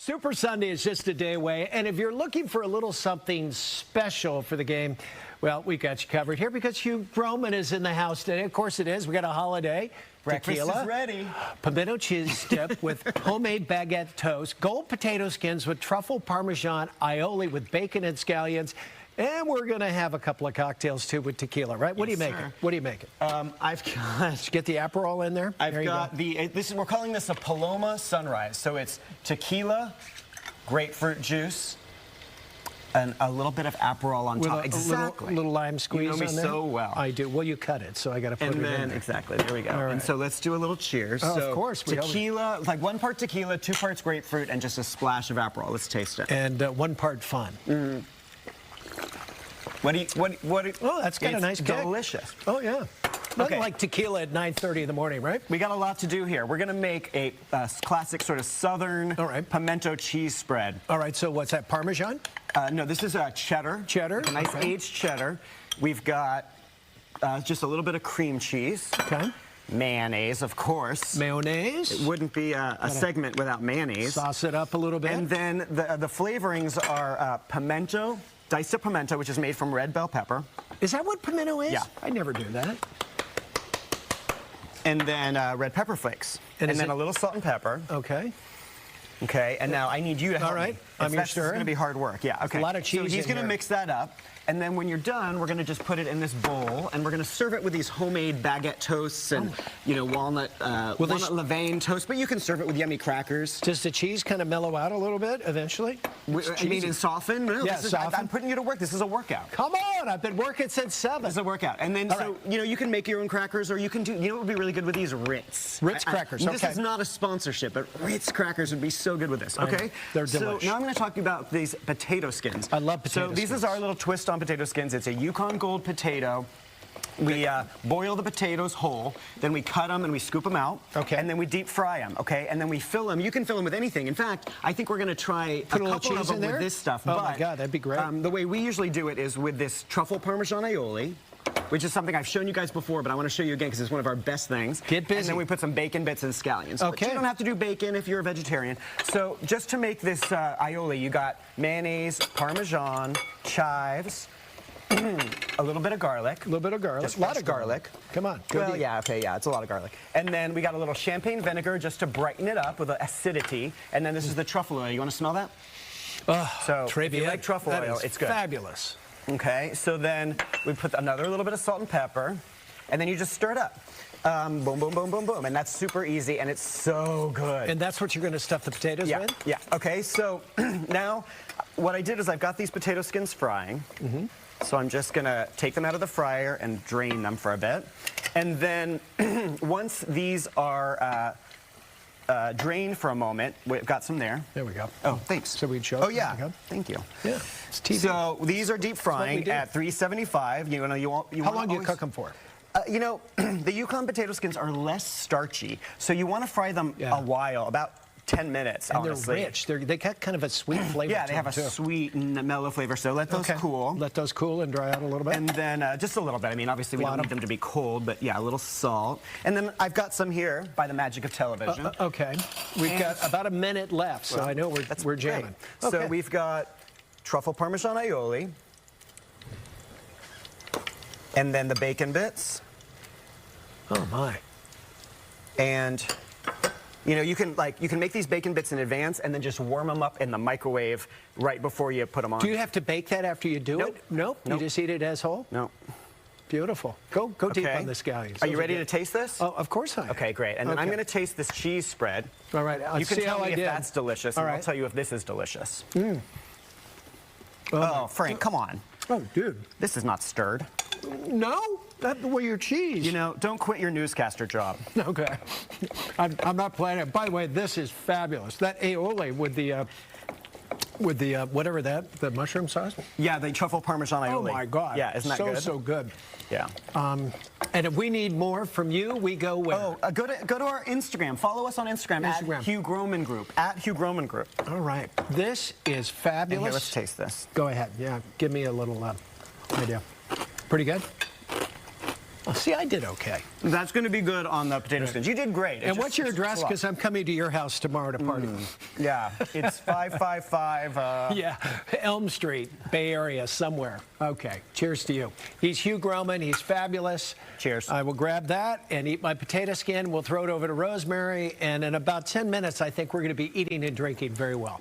Super Sunday is just a day away, and if you're looking for a little something special for the game, well, we got you covered here because Hugh Groman is in the house today. Of course it is. We got a holiday. Breakfast Tequila, is ready. Pimento cheese dip with homemade baguette toast, gold potato skins with Truffle-Parmesan Aioli with bacon and scallions. And we're going to have a couple of cocktails, too, with tequila, right? What do you make it? What do you make it? I've got... Did you get the Aperol in there? I've got the... we're calling this a Paloma Sunrise. So it's tequila, grapefruit juice, and a little bit of Aperol on top. Exactly. A little lime squeeze on there? You know me so well. I do. Well, you cut it, so I got to put it in there. Exactly. There we go. Right. And so let's do a little cheers. Oh, so of course. Tequila, like 1 part tequila, 2 parts grapefruit, and just a splash of Aperol. Let's taste it. And 1 part fun. Mm. Oh, that's got a nice kick. Delicious. Oh, yeah. Nothing like tequila at 9:30 in the morning, right? We got a lot to do here. We're going to make a classic sort of southern pimento cheese spread. All right, so what's that, Parmesan? No, this is cheddar. Cheddar. A nice aged cheddar. We've got just a little bit of cream cheese. Okay. Mayonnaise, of course. Mayonnaise. It wouldn't be a segment without mayonnaise. Sauce it up a little bit. And then the flavorings are pimento, diced up pimento, which is made from red bell pepper. Is that what pimento is? Yeah. I never do that. And then red pepper flakes. And then a little salt and pepper. Okay. Okay, and now I need you to help me. All right, I'm your stirrer. It's going to be hard work. Yeah, okay. A lot of cheese. So he's going to mix that up, and then when you're done, we're going to just put it in this bowl, and we're going to serve it with these homemade baguette toasts and, you know, walnut levain toast. But you can serve it with yummy crackers. Does the cheese kind of mellow out a little bit eventually? I mean, and soften? No, yeah, soften. I'm putting you to work. This is a workout. Come on, I've been working since 7. This is a workout. And then, you know, you can make your own crackers, or you can do, you know what would be really good with these? Ritz. Ritz Crackers, okay. This is not a sponsorship, but Ritz Crackers would be so good with this, okay? They're delicious. So now I'm going to talk to you about these potato skins. I love potato skins. So this is our little twist on potato skins. It's a Yukon Gold potato. We boil the potatoes whole, then we cut them and we scoop them out, and then we deep fry them, okay? And then we fill them. You can fill them with anything. In fact, I think we're going to try Put a couple of them with this stuff. Oh my God, that'd be great. The way we usually do it is with this Truffle-Parmesan Aioli, which is something I've shown you guys before, but I want to show you again because it's one of our best things. Get busy. And then we put some bacon bits and scallions. Okay. But you don't have to do bacon if you're a vegetarian. So just to make this aioli, you got mayonnaise, Parmesan, chives, a little bit of garlic. A little bit of garlic. Just a lot of garlic. Come on. Well, yeah, okay, yeah, it's a lot of garlic. And then we got a little champagne vinegar just to brighten it up with the acidity. And then this is the truffle oil. You want to smell that? So if you like truffle oil, it's good. Fabulous. Okay, so then we put another little bit of salt and pepper, and then you just stir it up. Boom, boom, boom, boom, boom. And that's super easy, and it's so good. And that's what you're going to stuff the potatoes with? Yeah. Okay, so now what I did is I've got these potato skins frying. So I'm just going to take them out of the fryer and drain them for a bit. And then once these are drained for a moment, we've got some there. There we go. Oh, thanks. So we'd show. Oh, yeah. Thank you. Yeah. It's TV. So these are deep frying at 375. You know, How long do you cook them for? You know, the Yukon potato skins are less starchy, so you want to fry them a while, about 10 minutes, and honestly. They're rich. They got kind of a sweet flavor. Yeah, they have a sweet, mellow flavor, so let those cool. Let those cool and dry out a little bit. And then just a little bit. I mean, obviously, we don't need them to be cold, but yeah, a little salt. And then I've got some here by the magic of television. Okay. We've got about a minute left, so I know we're jamming. So we've got Truffle-Parmesan Aioli. And then the bacon bits. Oh, my. And... you know, you can make these bacon bits in advance and then just warm them up in the microwave right before you put them on. Do you have to bake that after you do it? Nope. You just eat it as whole? Nope. Beautiful. Go deep on the scallions. Are you ready to taste this? Oh, of course I am. Okay, great. And then I'm going to taste this cheese spread. All right. You can tell me if that's delicious, and I'll tell you if this is delicious. Oh, Frank, come on. Oh, dude. This is not stirred. No? That's the way your cheese. You know, don't quit your newscaster job. Okay. I'm not planning it. By the way, this is fabulous. That aioli with the whatever the mushroom sauce? Yeah, the truffle parmesan aioli. Oh my God. Yeah, isn't that good? So good. Yeah. And if we need more from you, we go where? Oh, go to our Instagram. Follow us on Instagram. At Hugh Groman Group. At Hugh Groman Group. All right. This is fabulous. And here, let's taste this. Go ahead. Yeah, give me a little idea. Pretty good? Well, see, I did okay. That's going to be good on the potato skins. You did great. And what's your address? Because I'm coming to your house tomorrow to party. Yeah, it's 555. Yeah, Elm Street, Bay Area, somewhere. Okay, cheers to you. He's Hugh Groman. He's fabulous. Cheers. I will grab that and eat my potato skin. We'll throw it over to Rosemary. And in about 10 minutes, I think we're going to be eating and drinking very well.